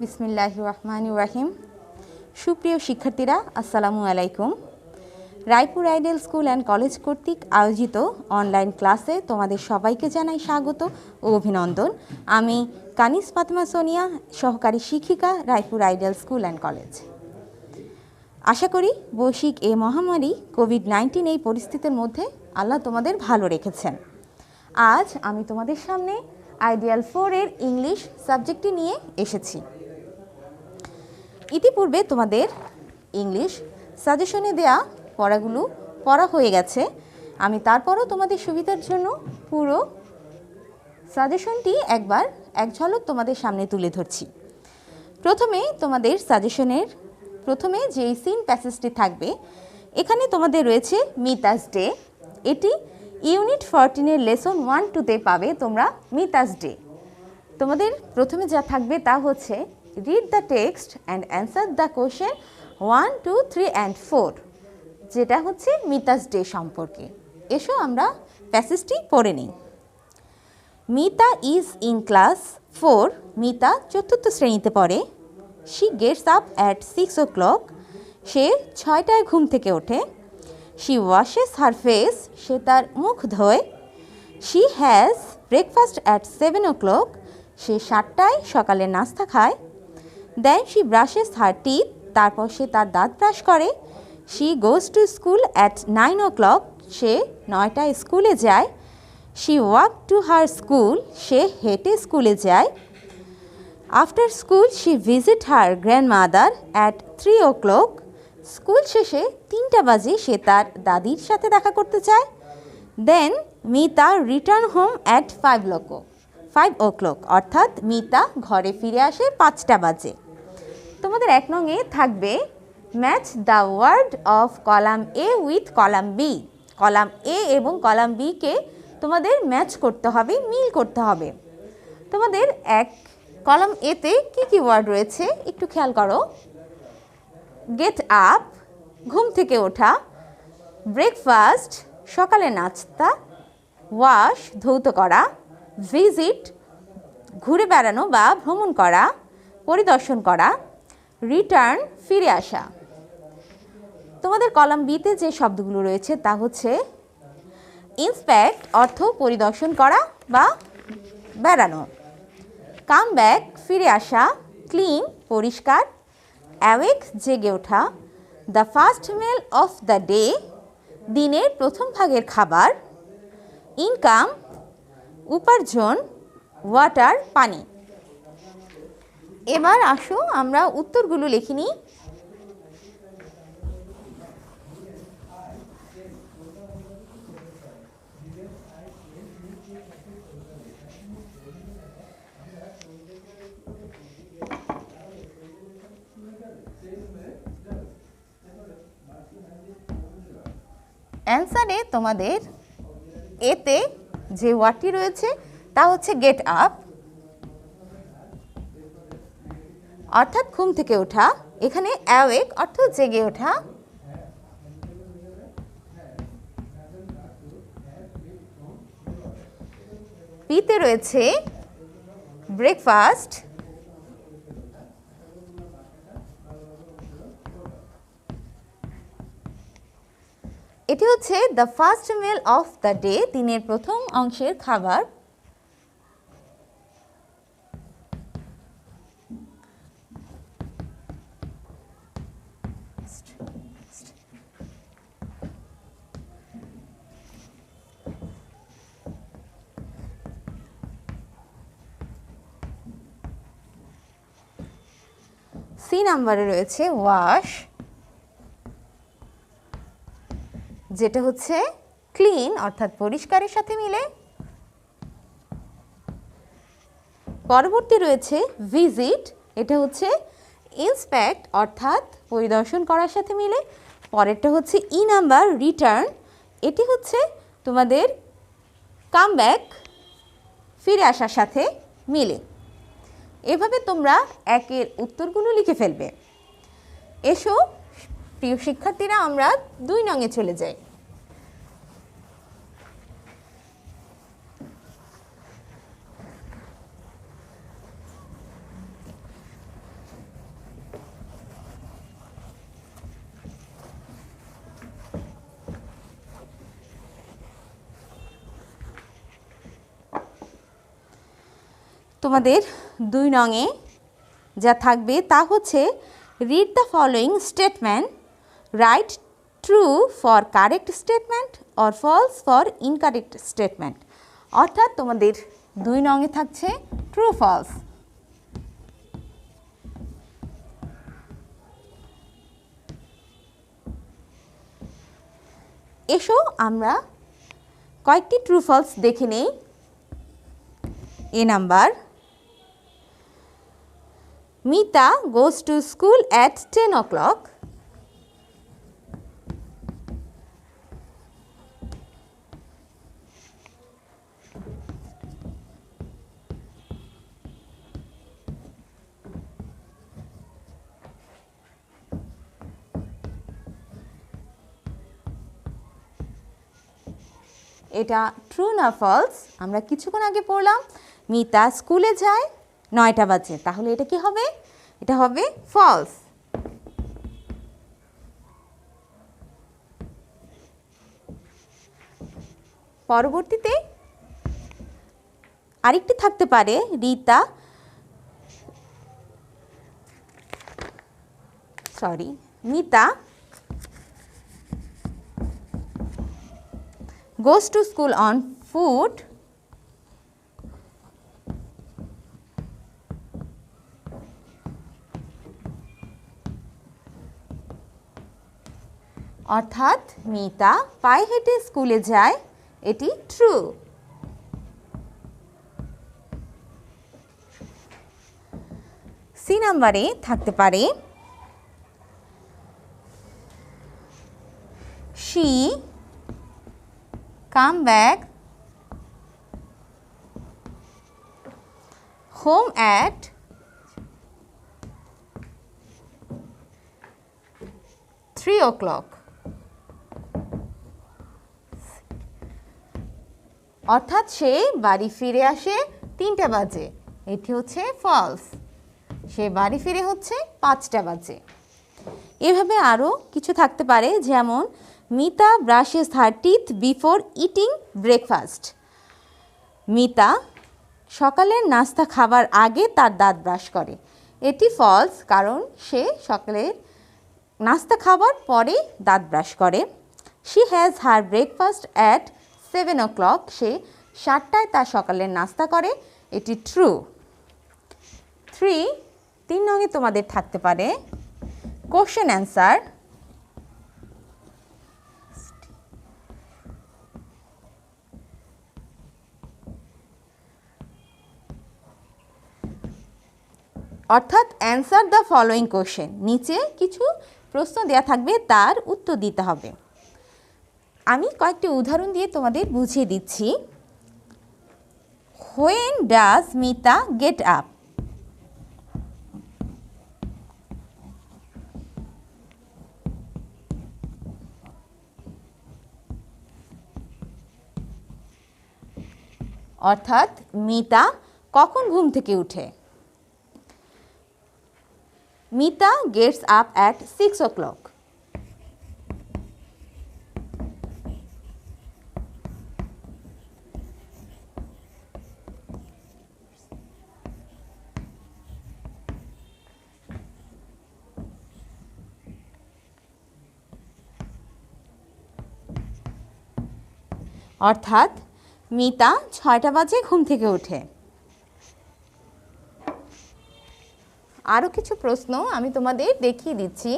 বিসমিল্লাহির রহমানির রহিম। সুপ্রিয় শিক্ষার্থীরা, আসসালামু আলাইকুম। Raipur ideal school and college কর্তৃক আয়োজিত অনলাইন ক্লাসে তোমাদের সবাইকে জানাই স্বাগত ও অভিনন্দন। আমি কানিস ফাতেমা সোনিয়া, সহকারী শিক্ষিকা, Raipur ideal school and college. আশা করি বৈশ্বিক এই মহামারী কোভিড-19 এই পরিস্থিতির মধ্যে আল্লাহ তোমাদের ভালো রেখেছেন। আজ আমি তোমাদের সামনে আইডিয়াল 4 এর ইংলিশ সাবজেক্টটি নিয়ে এসেছি। ইতিপূর্বে তোমাদের ইংলিশ সাজেশনে দেয়া পড়াগুলো পড়া হয়ে গেছে। আমি তারপরও তোমাদের সুবিধার জন্য পুরো সাজেশনটি একবার এক ঝলক তোমাদের সামনে তুলে ধরছি। প্রথমে তোমাদের সাজেশনের প্রথমে যে সিন প্যাসেজটি থাকবে, এখানে তোমাদের রয়েছে মিতাস ডে। এটি ইউনিট 14 এর লেসন 1-2তে পাবে তোমরা মিতাস ডে। তোমাদের প্রথমে যা থাকবে তা হচ্ছে read the text and answer the question 1, 2, 3 and 4, যেটা হচ্ছে মিতাস ডে সম্পর্কে। এসো আমরা প্যাসেজটি পড়ে নিই। Mita is in class 4। Mita 4র্থ শ্রেণীতে পড়ে। She gets up at 6 o'clock। সে 6টায় ঘুম থেকে ওঠে। She washes her face. সে তার মুখ ধোয়। She has breakfast at 7 o'clock। সে 7টায় সকালে নাস্তা খায়। Then she brushes her teeth. তারপর সে তার দাঁত ব্রাশ করে। She goes to school at 9 o'clock। সে 9টায় স্কুলে যায়। She walk to her school. সে হেঁটে স্কুলে যায়। After school she visit her grandmother at 3 o'clock। School শেষে 3টা বাজে সে তার দাদির সাথে দেখা করতে চায়। Then Mita return home at 5 o'clock, অর্থাৎ মিতা ঘরে ফিরে আসে 5টা বাজে। তোমাদের 1 নং এ থাকবে match the word of column A with column B. Column A এবং কলাম বি কে তোমাদের ম্যাচ করতে হবে, মিল করতে হবে। তোমাদের কলাম এতে কি কি ওয়ার্ড রয়েছে একটু খেয়াল করো। গেট আপ, ঘুম থেকে ওঠা। ব্রেকফাস্ট, সকালে নাস্তা। ওয়াশ, ধৌত করা। ভিজিট, ঘুরে বেড়ানো বা ভ্রমণ করা, পরিদর্শন করা। রিটার্ন, ফিরে আসা। তোমাদের কলাম বিতে যে শব্দগুলো রয়েছে তা হচ্ছে ইন্সপেক্ট, অর্থ পরিদর্শন করা বা বেড়ানো। কাম ব্যাক, ফিরে আসা। ক্লিন, পরিষ্কার। অ্যাওয়েক, জেগে ওঠা। The first meal of the day, দিনের প্রথম ভাগের খাবার। ইনকাম, উপার্জন। ওয়াটার, পানি। এবার আসো আমরা উত্তরগুলো লিখে নিই। অ্যান্সারে তোমাদের এতে যে ওয়ার্ডটি রয়েছে তা হচ্ছে গেট আপ, অর্থাৎ ঘুম থেকে ওঠা। এখানে অ্যাওয়েক অর্থ জেগে ওঠা। বিতে রয়েছে ব্রেকফাস্ট। এটি হচ্ছে the first meal of the day, দিনের প্রথম অংশের খাবার। সি নাম্বারে রয়েছে ওয়াশ, যেটা হচ্ছে ক্লিন অর্থাৎ পরিষ্কারের সাথে মিলে। পরবর্তী রয়েছে ভিজিট, এটা হচ্ছে ইন্সপেক্ট অর্থাৎ পরিদর্শন করার সাথে মিলে। পরেরটা হচ্ছে ই নাম্বার রিটার্ন, এটি হচ্ছে তোমাদের কাম ব্যাক, ফিরে আসার সাথে মিলে। এভাবে তোমরা একের উত্তরগুলো লিখে ফেলবে। এসো প্রিয় শিক্ষার্থীরা, আমরা 2 নংয়ে চলে যাই। তোমাদের 2 নংয়ে যা থাকবে তা হচ্ছে read the following statement, write true for correct statement or false for incorrect statement. অর্থাৎ তোমাদের 2 নংয়ে থাকছে ট্রু ফলস। এসো আমরা কয়েকটি ট্রু ফলস দেখে নেই। এ number, Mita goes to school at 10 o'clock। এটা ট্রু না ফলস? আমরা কিছুক্ষণ আগে পড়লাম মিতা স্কুলে যায় 9টা বাজে, তাহলে এটা কি হবে? এটা হবে ফলস। পরবর্তীতে আরেকটি থাকতে পারে Mita goes to school on foot। অর্থাৎ মিতা পায়ে হেঁটে স্কুলে যায়, এটি ট্রু। সি নাম্বারে থাকতে পারে she come back home at 3 o'clock। অর্থাৎ সে বাড়ি ফিরে আসে 3টা বাজে, এটি হচ্ছে ফলস। সে বাড়ি ফিরে হচ্ছে 5টা বাজে। এভাবে আরও কিছু থাকতে পারে, যেমন Mita brushes her teeth before eating breakfast. Mita সকালের নাস্তা খাবার আগে তার দাঁত ব্রাশ করে, এটি ফলস, কারণ সে সকালের নাস্তা খাবার পরে দাঁত ব্রাশ করে। She has her breakfast at 7 o'clock। সে 7টায় তার সকালের নাস্তা করে, এটি ট্রু। 3 নংয়ে তোমাদের থাকতে পারে কোশ্চেন অ্যান্সার। অর্থাৎ অ্যান্সার দ্য ফলোয়িং কোশ্চেন, নিচে কিছু প্রশ্ন দেওয়া থাকবে, তার উত্তর দিতে হবে। আমি কয়েকটি উদাহরণ দিয়ে তোমাদের বুঝিয়ে দিচ্ছি। When does Mita get up? অর্থাৎ মিতা কখন ঘুম থেকে উঠে? Mita Gates up at 6 o'clock। অর্থাৎ মিতা 6টা বাজে ঘুম থেকে ওঠে। আরও কিছু প্রশ্ন আমি তোমাদের দেখিয়ে দিচ্ছি।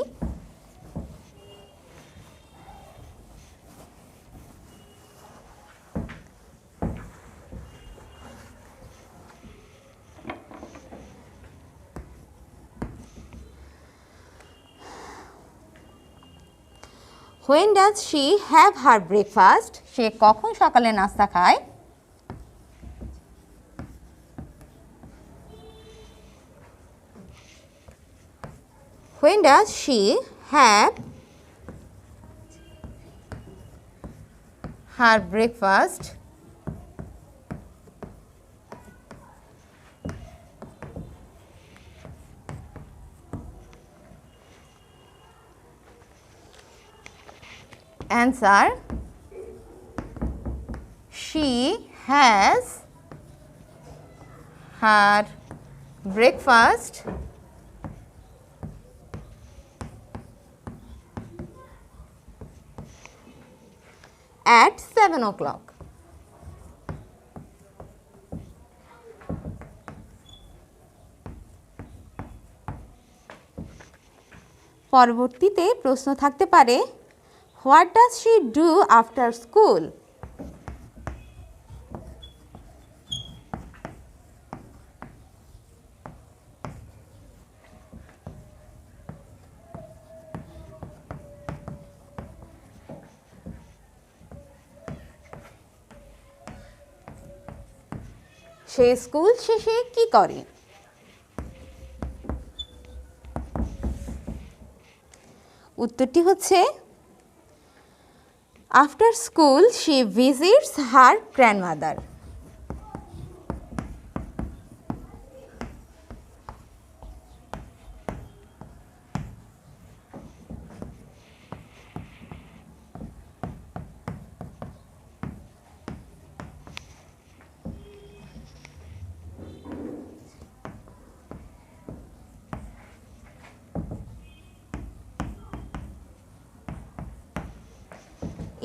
When does she have her breakfast? সে কখন সকালে নাস্তা খায়? When does she have her breakfast? Answer: she has her breakfast at 7 o'clock. পরবর্তীতে প্রশ্ন থাকতে পারে what does she do after school. Say school শেষে কি করে? উত্তরটি হচ্ছে after school she visits her grandmother.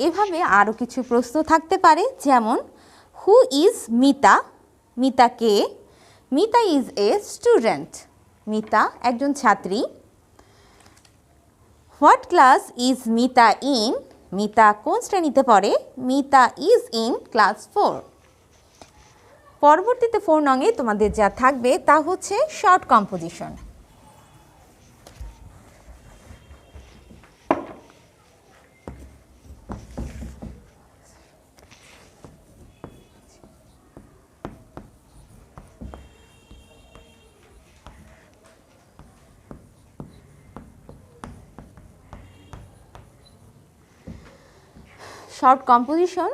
এভাবে আরও কিছু প্রশ্ন থাকতে পারে, যেমন who is Mita, Mita K? Mita is a student, Mita একজন ছাত্রী। What class is Mita in, Mita কোন শ্রেণীতে পড়ে? Mita is in class 4। পরবর্তীতে 4 নংয়ে তোমাদের যা থাকবে তা হচ্ছে শর্ট কম্পোজিশন। শর্ট কম্পোজিশন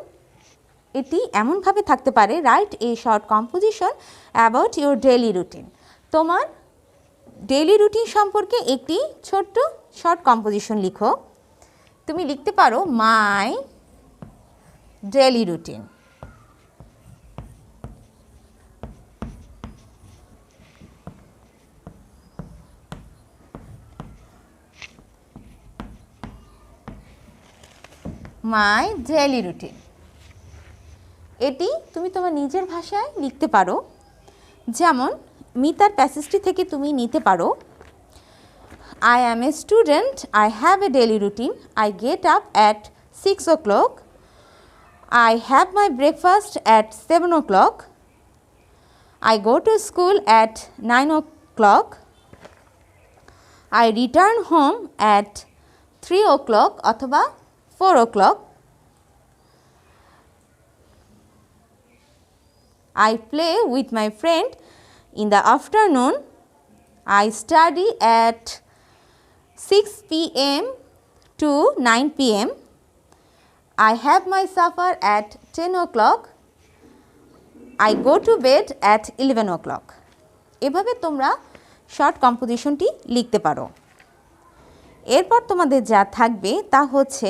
এটি এমনভাবে থাকতে পারে, write a short composition about your daily routine. তোমার ডেইলি রুটিন সম্পর্কে একটি ছোট্ট শর্ট কম্পোজিশন লিখো। তুমি লিখতে পারো my daily routine. My daily routine এটি তুমি তোমার নিজের ভাষায় লিখতে পারো, যেমন মিতার প্যাসেজটি থেকে তুমি নিতে পারো I am a student, I have a daily routine, I get up at 6 o'clock, I have my breakfast at 7 o'clock, I go to school at 9 o'clock, I return home at 3 o'clock অথবা 4 o'clock, I play with my friend in the afternoon, I study at 6 p.m. to 9 p.m. I have my supper at 10 o'clock. I go to bed at 11 o'clock. এভাবে তোমরা short কম্পোজিশনটি লিখতে পারো। এরপর তোমাদের যা থাকবে তা হচ্ছে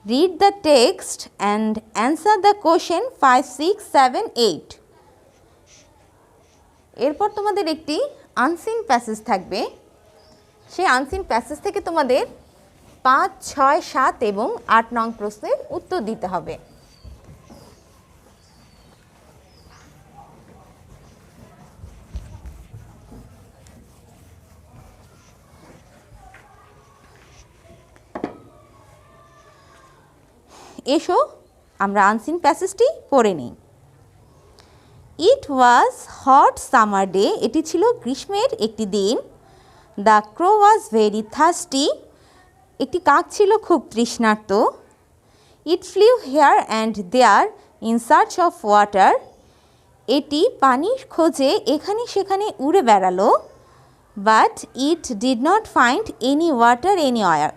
read the text and answer the question 5, 6, 7, 8। এরপর তোমাদের একটি আনসিন প্যাসেজ থাকবে। সেই আনসিন প্যাসেজ থেকে তোমাদের 5, 6, 7 এবং 8 নং প্রশ্নের উত্তর দিতে হবে। এসো আমরা আনসিন প্যাসেজটি পড়ে নিই। It was hot summer day, এটি ছিল গ্রীষ্মের একটি দিন। The crow was very thirsty, একটি কাক ছিল খুব তৃষ্ণার্ত। It flew here and there in search of water, এটি পানির খোঁজে এখানে সেখানে উড়ে বেড়ালো। But it did not find any water anywhere,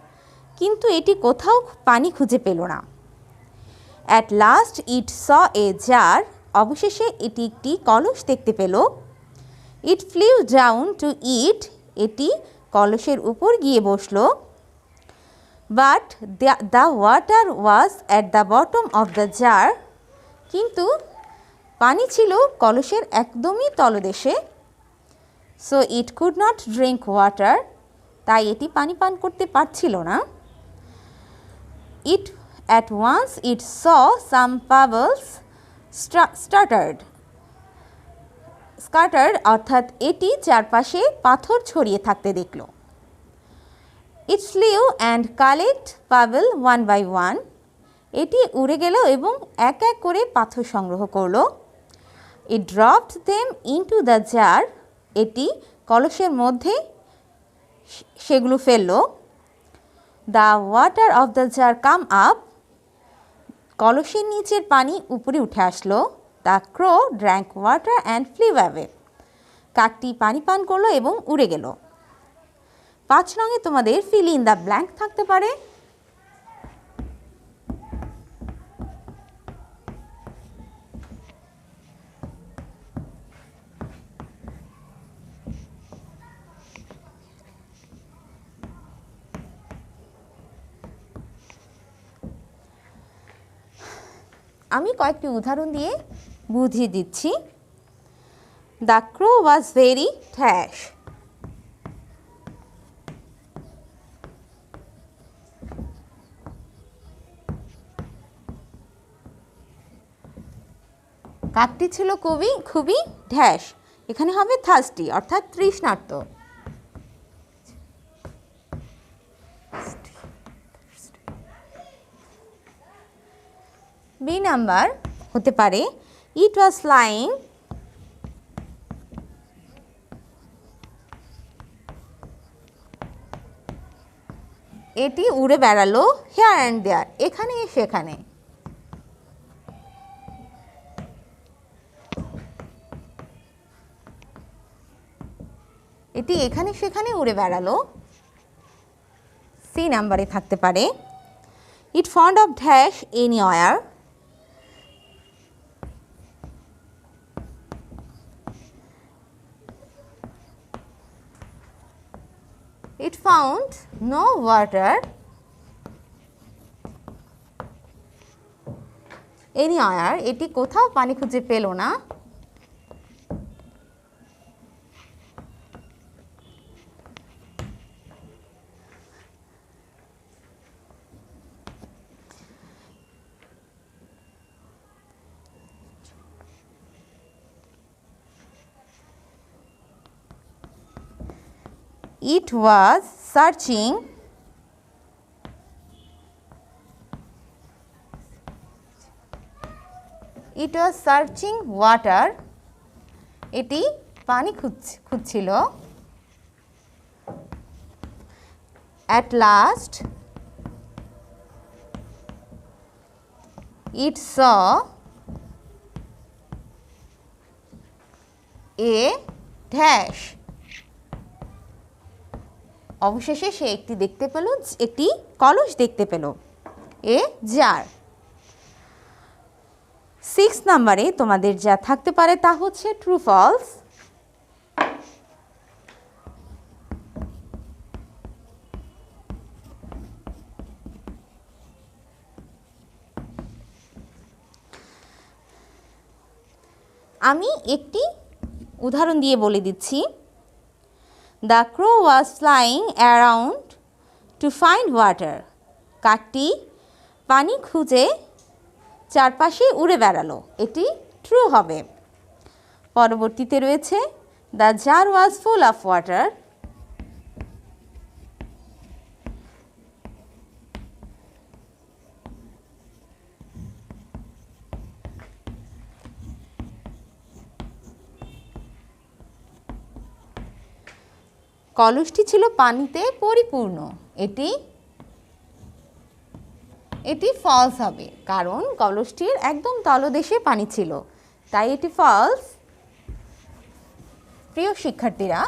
কিন্তু এটি কোথাও পানি খুঁজে পেল না। At last it saw a jar, অবশেষে এটি একটি কলস দেখতে পেল। It flew down to it, এটি কলসের উপর গিয়ে বসল। But the water was at the bottom of the jar, কিন্তু পানি ছিল কলসের একদমই তলদেশে। So it could not drink water, তাই এটি পানি পান করতে পারছিল না। ইট অ্যাট ওয়ান্স ইট স সাম পাবলস স্কাটার্ড, অর্থাৎ এটি চারপাশে পাথর ছড়িয়ে থাকতে দেখল। It flew and collect pebble one by one, এটি উড়ে গেল এবং এক এক করে পাথর সংগ্রহ করল। It dropped them into the jar, এটি কলসের মধ্যে সেগুলো ফেলল। The water of the jar come up, কলসের নিচের পানি উপরে উঠে আসলো। The crow drank water and flew away, কাকটি পানি পান করলো এবং উড়ে গেল। 5 নঙে তোমাদের ফিল ইন দ্য ব্ল্যাঙ্ক থাকতে পারে। আমি কয়েকটি উদাহরণ দিয়ে বুঝিয়ে দিচ্ছি। The crow was very dash, কাকটি ছিল খুবই ড্যাশ, এখানে হবে থার্স্টি অর্থাৎ তৃষ্ণার্ত। বি নাম্বার হতে পারে ইট ওয়াজ ফ্লাইং, এটি উড়ে বেড়ালো হিয়ার অ্যান্ড দেয়ার, এখানে সেখানে। এটি এখানে সেখানে উড়ে বেড়ালো। সি নাম্বারে থাকতে পারে ইট found of dash anywhere, it found no water anywhere, এটি কোথাও পানি খুঁজে পেল না। It was searching water, এটি পানি খুঁজছিল। At last it saw a dash, অবশেষে সে একটি দেখতে পেল, একটি কলস দেখতে পেল, এ জার। 6 নম্বরে তোমাদের যা থাকতে পারে তা হচ্ছে ট্রু ফলস। আমি একটি উদাহরণ দিয়ে বলে দিচ্ছি। The crow was flying around to find water, কাকটি পানি খুঁজে চারপাশে উড়ে বেড়ালো, এটি ট্রু হবে। পরবর্তীতে রয়েছে the jar was full of water, কলসটি ছিল পানিতে পরিপূর্ণ, এটি ফলস হবে, কারণ কলসটির একদম তলদেশে পানি ছিল, তাই এটি ফলস। প্রিয় শিক্ষার্থীরা,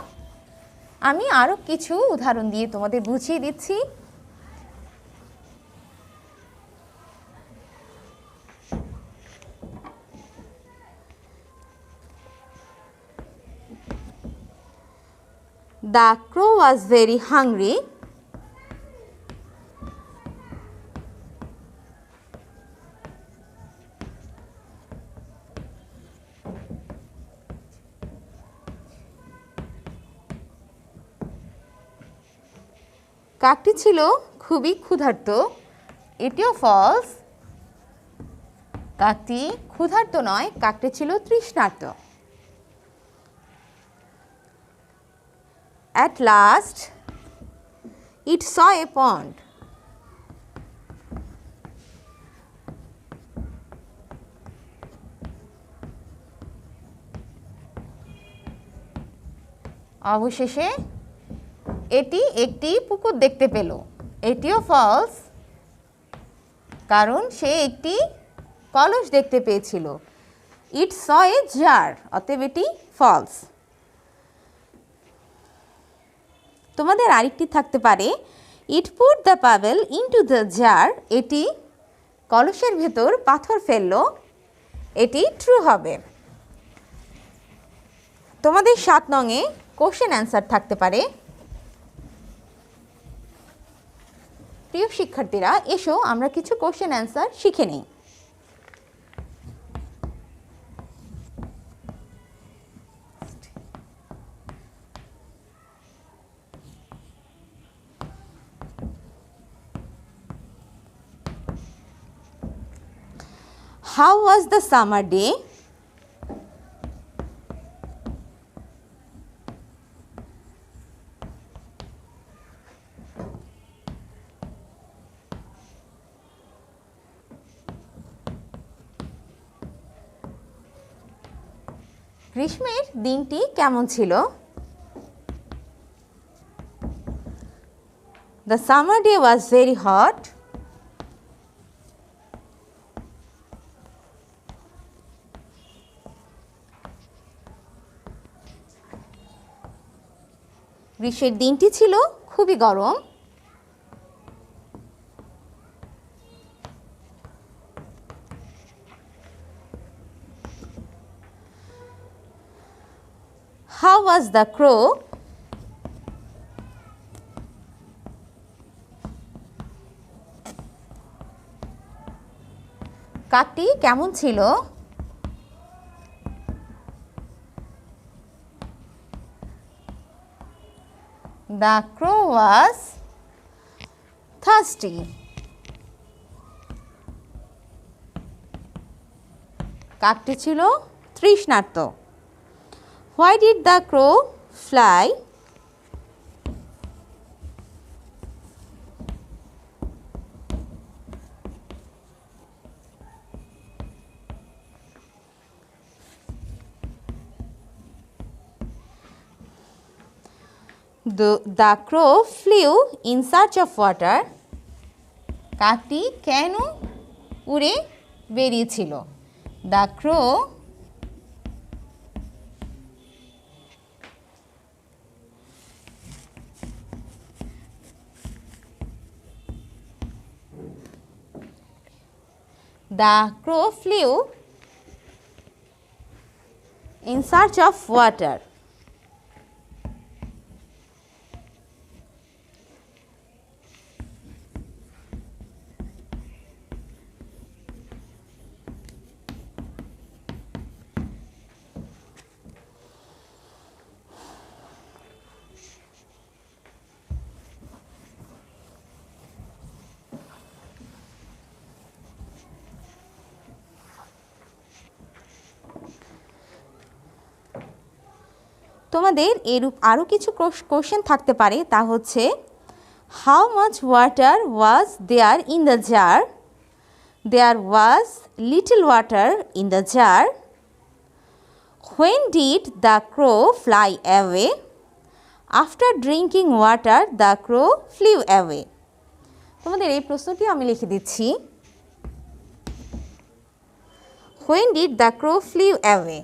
আমি আরও কিছু উদাহরণ দিয়ে তোমাদের বুঝিয়ে দিচ্ছি। The crow was very hungry. কাকটি ছিল খুবই ক্ষুধার্ত, এটিও ফলস। কাকটি ক্ষুধার্ত নয়, কাকটি ছিল তৃষ্ণার্ত। At last it saw a pond. অবশেষে এটি একটি পুকুর দেখতে পেল, এটিও ফলস, কারণ সে একটি কলস দেখতে পেয়েছিল। ইট স এ জার, অতএব এটি ফলস। তোমাদের আরেকটি থাকতে পারে it put the pebble into the jar, এটি কলসের ভেতর পাথর ফেললো, এটি ট্রু হবে। তোমাদের 7 নংয়ে কোশ্চেন অ্যান্সার থাকতে পারে। প্রিয় শিক্ষার্থীরা, এসো আমরা কিছু কোশ্চেন অ্যান্সার শিখে নিই। How was the summer day? গ্রীষ্মের দিনটি কেমন ছিল? The summer day was very hot. গ্রীষ্মের দিনটি ছিল খুবই গরম। How was the crow? কাকটি কেমন ছিল? The crow was thirsty. কাকটি ছিল তৃষ্ণার্ত। Why did the crow fly? The crow flew in search of water. কাকটি কেন উড়ে বেরিয়েছিল? The crow flew in search of water. তোমাদের এরূপ আরও কিছু কোশ্চেন থাকতে পারে, তা হচ্ছে how much water was there in the jar? There was little water in the jar. When did the crow fly away? After drinking water the crow flew away. তোমাদের এই প্রশ্নটি আমি লিখে দিচ্ছি। When did the crow flew away?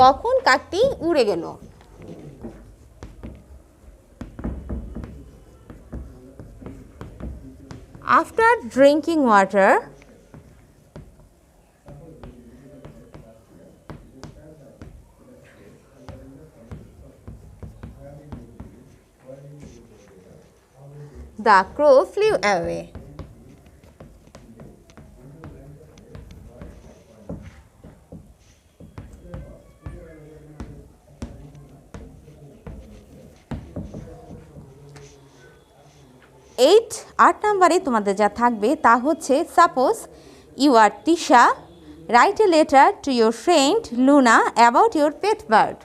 কখন কাকটি উড়ে গেল? After drinking water the crow flew away. আট নাম্বারে তোমাদের যা থাকবে তা হচ্ছে suppose you are Tisha, write a letter to your friend Luna about your pet bird.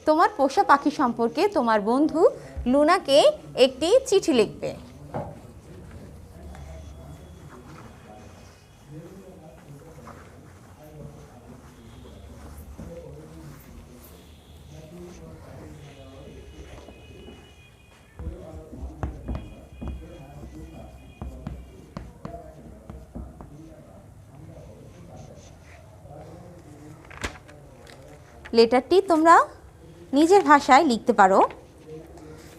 তোমার পোষা পাখি সম্পর্কে তোমার বন্ধু লুনাকে একটি চিঠি লিখবে। লেটারটি তোমরা নিজের ভাষায় লিখতে পারো,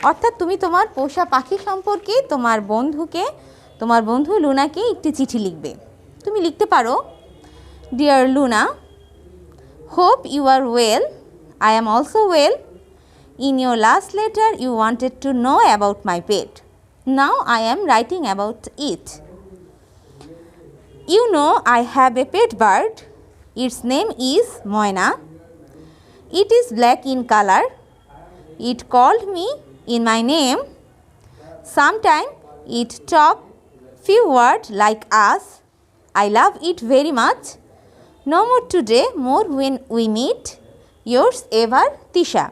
অর্থাৎ তুমি তোমার পোষা পাখি সম্পর্কে তোমার বন্ধু লুনাকে একটি চিঠি লিখবে। তুমি লিখতে পারো, dear Luna, hope you are well, I am also well. In your last letter you wanted to know about my pet, now I am writing about it. You know I have a pet bird, its name is Moyna. It is black in color. It called me in my name. Sometime it talked few words like us. I love it very much. No more today, more when we meet. Yours ever, Tisha.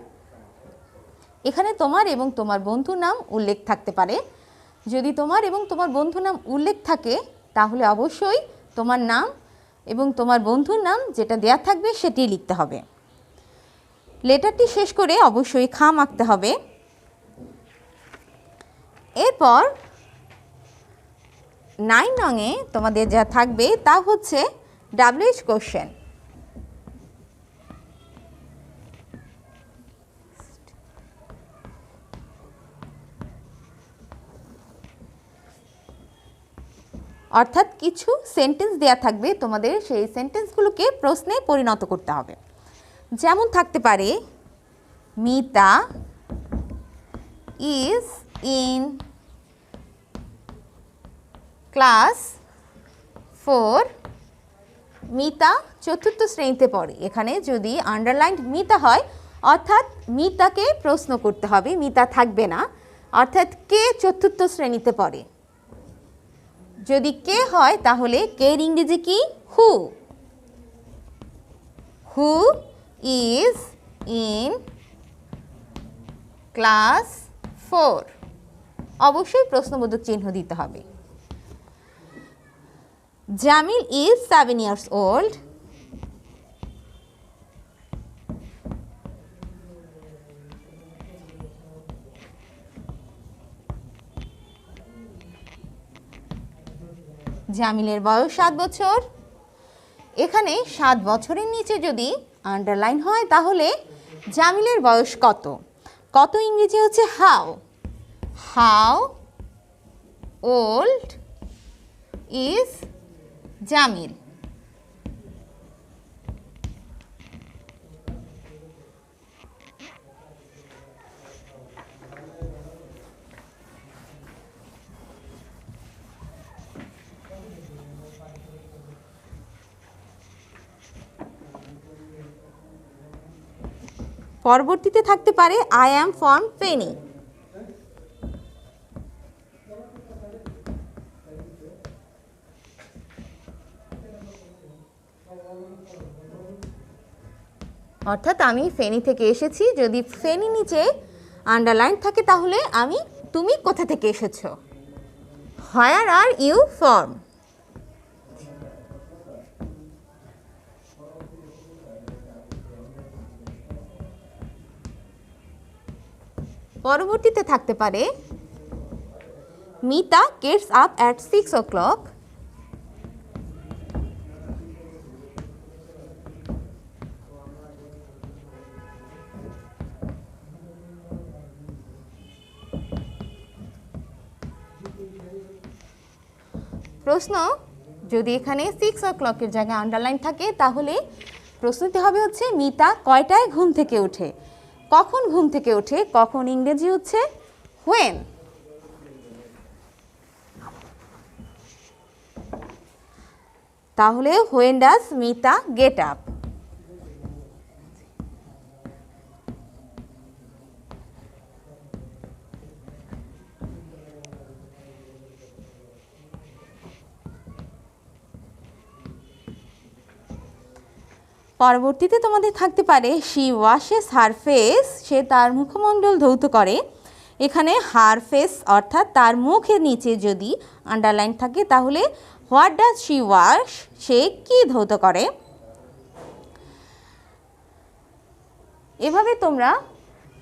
এখানে তোমার এবং তোমার বন্ধুর নাম উল্লেখ থাকতে পারে। যদি তোমার এবং তোমার বন্ধুর নাম উল্লেখ থাকে তাহলে অবশ্যই তোমার নাম এবং তোমার বন্ধুর নাম যেটা দেয়া থাকবে সেটি লিখতে হবে। লেটারটি শেষ করে অবশ্যই খাম আঁকতে হবে। এরপর 9 নংয়ে তোমাদের যা থাকবে তা হচ্ছে WH কোশ্চেন। অর্থাৎ কিছু সেন্টেন্স দেয়া থাকবে, তোমাদের সেই সেন্টেন্সগুলোকে প্রশ্নে পরিণত করতে হবে। যেমন থাকতে পারে, Mita is in class 4। Mita 4র্থ শ্রেণীতে পড়ে। এখানে যদি আন্ডারলাইন মিতা হয় অর্থাৎ মিতাকে প্রশ্ন করতে হবে, মিতা থাকবে না, অর্থাৎ কে 4র্থ শ্রেণীতে পড়ে। যদি কে হয় তাহলে কে এর ইংরেজি কি? হু। হু is in class 4। অবশ্যই প্রশ্নবোধক চিহ্ন দিতে হবে। Jamil is 7 years old। জামিলের বয়স 7 বছর। এখানে 7 বছরের নিচে যদি আন্ডারলাইন হয় তাহলে জামিলের বয়স কত? কত ইংরেজি হচ্ছে how. How old is Jamil. পরবর্তীতে থাকতে পারে আই অ্যাম ফ্রম ফেনী। অর্থাৎ আমি ফেনী থেকে এসেছি। যদি ফেনী নিচে আন্ডারলাইন থাকে তাহলে তুমি কোথা থেকে এসেছো। হোয়ার আর ইউ ফ্রম। পরবর্তীতে থাকতে পারে Mita Gates up at 6 o'clock। প্রশ্ন, যদি এখানে 6 o'clock-এর জায়গায় আন্ডারলাইন থাকে তাহলে প্রশ্নটি হবে হচ্ছে মিতা কয়টায় ঘুম থেকে ওঠে। কখন ঘুম থেকে ওঠে, কখন ইংরেজি হচ্ছে হোয়েন। তাহলে when does Mita get up? পরবর্তীতে তোমাদের থাকতে পারে শি ওয়াশেস হার ফেস, সে তার মুখমণ্ডল ধৌত করে। এখানে হার ফেস অর্থাৎ তার মুখের নিচে যদি আন্ডারলাইন থাকে তাহলে হোয়াট ডাজ শি ওয়াশ, সে কি ধৌত করে। এভাবে তোমরা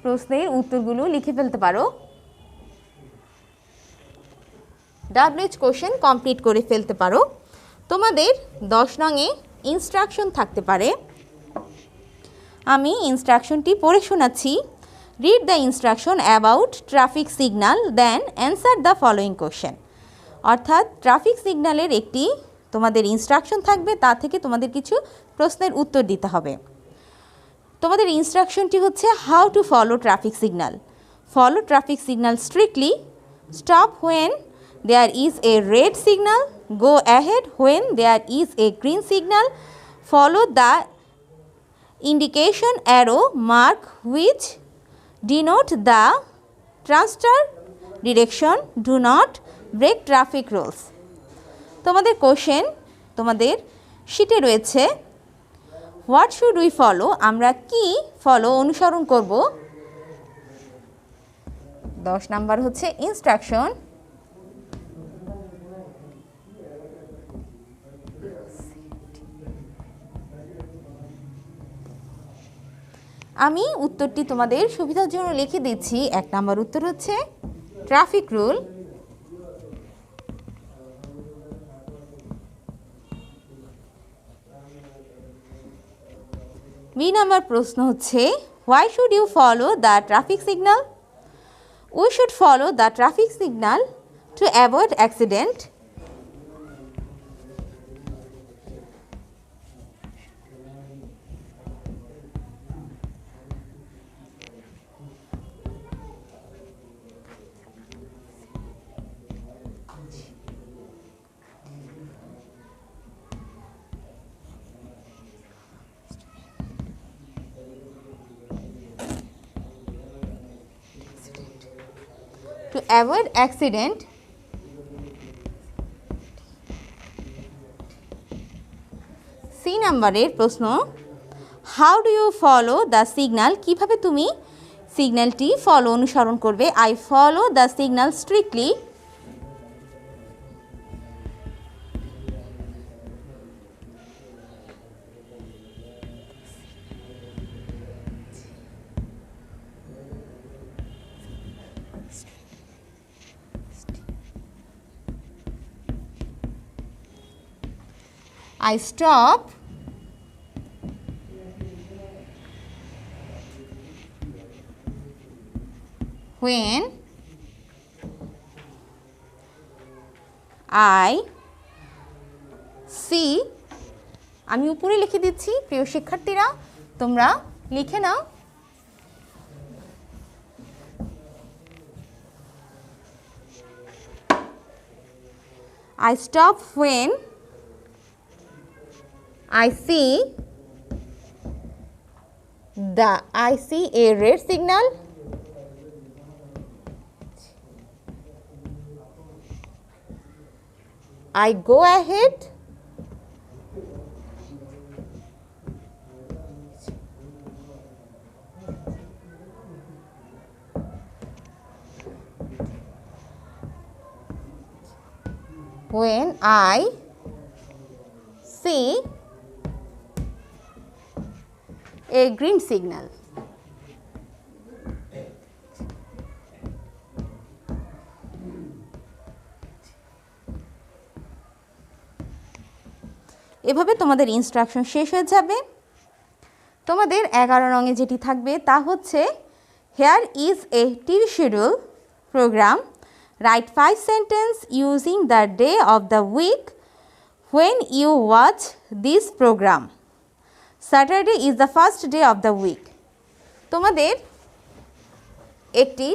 প্রশ্নের উত্তরগুলো লিখে ফেলতে পারো। WH কোশ্চেন কমপ্লিট করে ফেলতে পারো। তোমাদের 10 নংয়ে ইনস্ট্রাকশন থাকতে পারে। আমি ইনস্ট্রাকশনটি পড়ে শোনাচ্ছি। Read the instruction about traffic signal then answer the following question. অর্থাৎ ট্রাফিক সিগন্যালের একটি তোমাদের ইনস্ট্রাকশন থাকবে, তা থেকে তোমাদের কিছু প্রশ্নের উত্তর দিতে হবে। তোমাদের ইনস্ট্রাকশনটি হচ্ছে how to follow traffic signal. Follow traffic signal strictly, stop when there is a red signal, go ahead when there is a green signal, follow the indication arrow mark which denote the transfer direction, do not break traffic rules. তোমাদের question তোমাদের শিটে রয়েছে। What should we follow, আমরা কি অনুসরণ করব। 10 number হচ্ছে instruction. আমি উত্তরটি তোমাদের সুবিধার জন্য লিখে দিচ্ছি। 1 নাম্বার উত্তর হচ্ছে ট্রাফিক রুল। বি নাম্বার প্রশ্ন হচ্ছে why should you follow the traffic signal. We should follow the traffic signal to avoid accident. To avoid accident, C নাম্বারের প্রশ্ন how do you follow the signal, কীভাবে তুমি সিগন্যালটি অনুসরণ করবে। I follow the signal strictly, I stop when I see, আমি উপরে লিখে দিচ্ছি, প্রিয় শিক্ষার্থীরা তোমরা লিখে নাও। I stop when I see a red signal. I go ahead when I see a green signal. এভাবে তোমাদের ইনস্ট্রাকশন শেষ হয়ে যাবে। তোমাদের 11 নংয়ে যেটি থাকবে তা হচ্ছে here is a TV schedule programme, write 5 sentence using the day of the week when you watch this program. Saturday is the first day of the week. তোমাদের একটি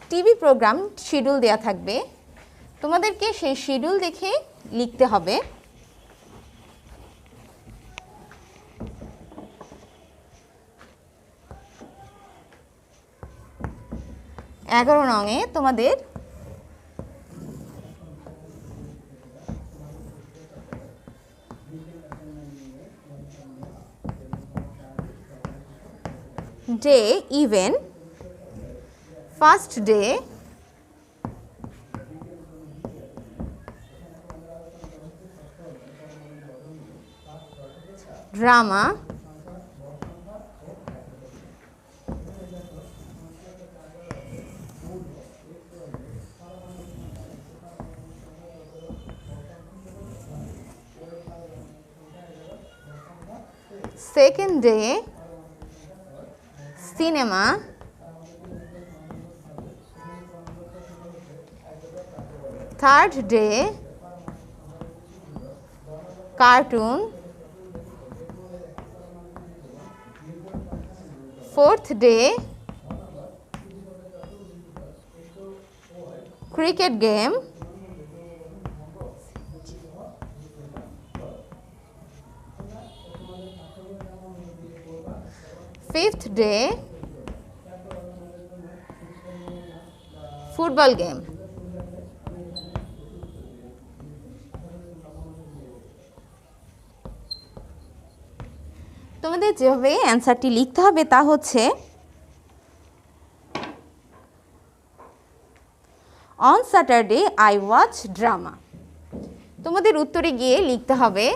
টিভি প্রোগ্রাম শিডিউল দেয়া থাকবে, তোমাদেরকে সেই শিডিউল দেখে লিখতে হবে। 11 নংয়ে তোমাদের day even, first day, drama, second day, cinema, third day, cartoon, fourth day, cricket game, fifth day, football game. তোমাদের যেভাবে অ্যান্সারটি লিখতে হবে তা হচ্ছে on Saturday I watch drama. তোমাদের উত্তরে গিয়ে লিখতে হবে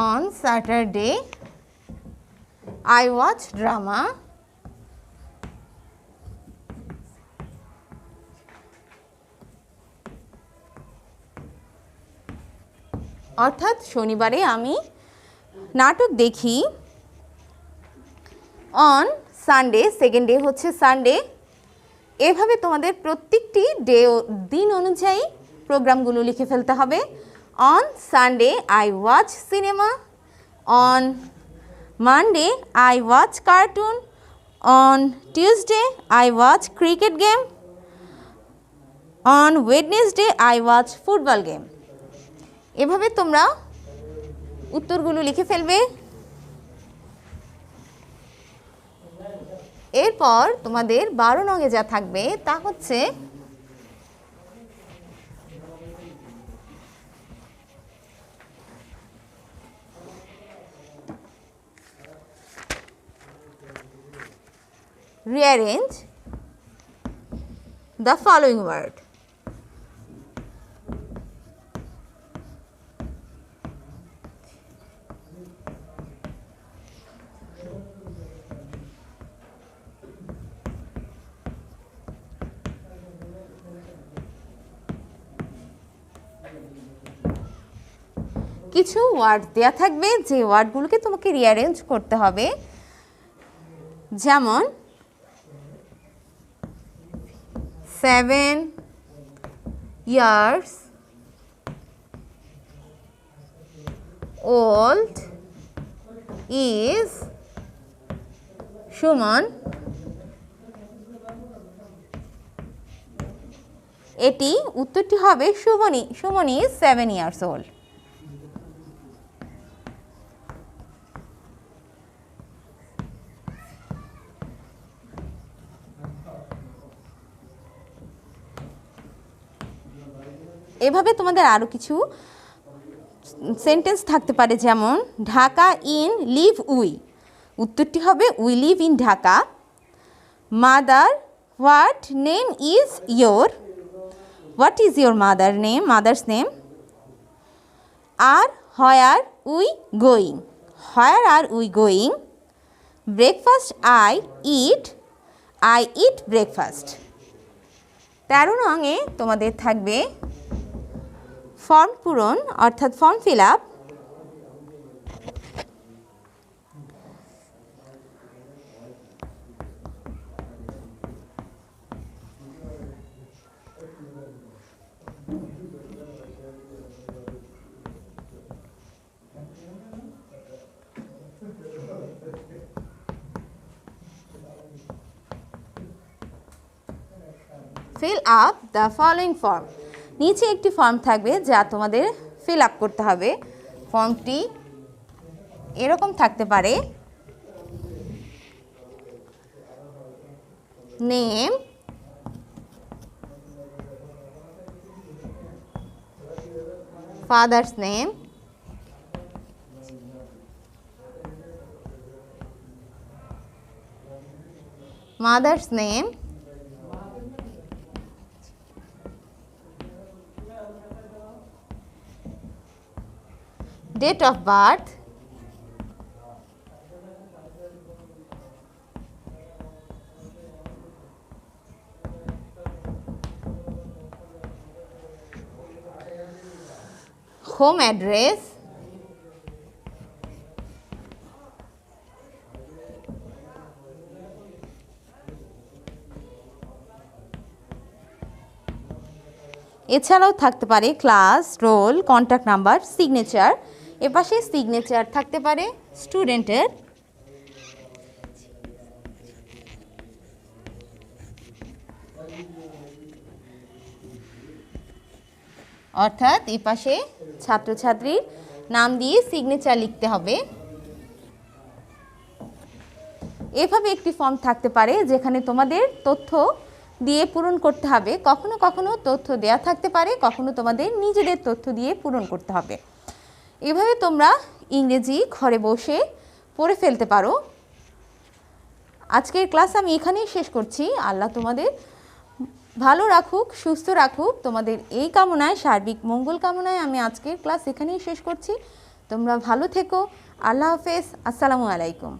on Saturday I watch drama অর্থাৎ শনিবারে আমি নাটক দেখি। অন সানডে, সেকেন্ড ডে হচ্ছে সানডে। এভাবে তোমাদের প্রত্যেকটি দিন অনুযায়ী প্রোগ্রামগুলো লিখে ফেলতে হবে। On Sunday I watch cinema, on Monday I watch cartoon, on Tuesday I watch cricket game, on Wednesday I watch football game. এভাবে তোমরা উত্তরগুলো লিখে ফেলবে। এরপর তোমাদের 12 নংয়ে যা থাকবে তা হচ্ছে rearrange the following word. কিছু ওয়ার্ড দেয়া থাকবে যে ওয়ার্ডগুলোকে তোমাকে রিঅ্যারেঞ্জ করতে হবে, যেমন 7 years old is সুমন। এটি উত্তরটি হবে সুমন is 7 years old। এভাবে তোমাদের আরও কিছু সেন্টেন্স থাকতে পারে, যেমন ঢাকা ইন লিভ উই, উত্তরটি হবে we live in Dhaka. Mother what name is your, what is your mother's name. Are where we going, where are we going. Breakfast I eat breakfast. 13 নংয়ে তোমাদের থাকবে ফর্ম পূরণ অর্থাৎ form fill up. Fill up the following form. নিচে একটি form থাকবে যা তোমাদের ফিল আপ করতে হবে। ফর্মটি এরকম থাকতে পারে: name, father's name, mother's name, date of birth, home address, এছাড়াও থাকতে পারে class, roll, contact number, signature. এপাশে সিগনেচার থাকতে পারে স্টুডেন্টের, অর্থাৎ এপাশে ছাত্রছাত্রীর নাম দিয়ে সিগনেচার লিখতে হবে। এভাবে একটি ফর্ম থাকতে পারে যেখানে তোমাদের তথ্য দিয়ে পূরণ করতে হবে। কখনো কখনো তথ্য দেয়া থাকতে পারে, কখনো তোমাদের নিজেদের তথ্য দিয়ে পূরণ করতে হবে। এভাবে তোমরা ইংরেজি ঘরে বসে পড়ে ফেলতে পারো। আজকের ক্লাস আমি এখানেই শেষ করছি। আল্লাহ তোমাদের ভালো রাখুক, সুস্থ রাখুক। তোমাদের এই কামনায়, সার্বিক মঙ্গল কামনায় আমি আজকের ক্লাস এখানেই শেষ করছি। তোমরা ভালো থেকো। আল্লাহ হাফেজ। আসসালামু আলাইকুম।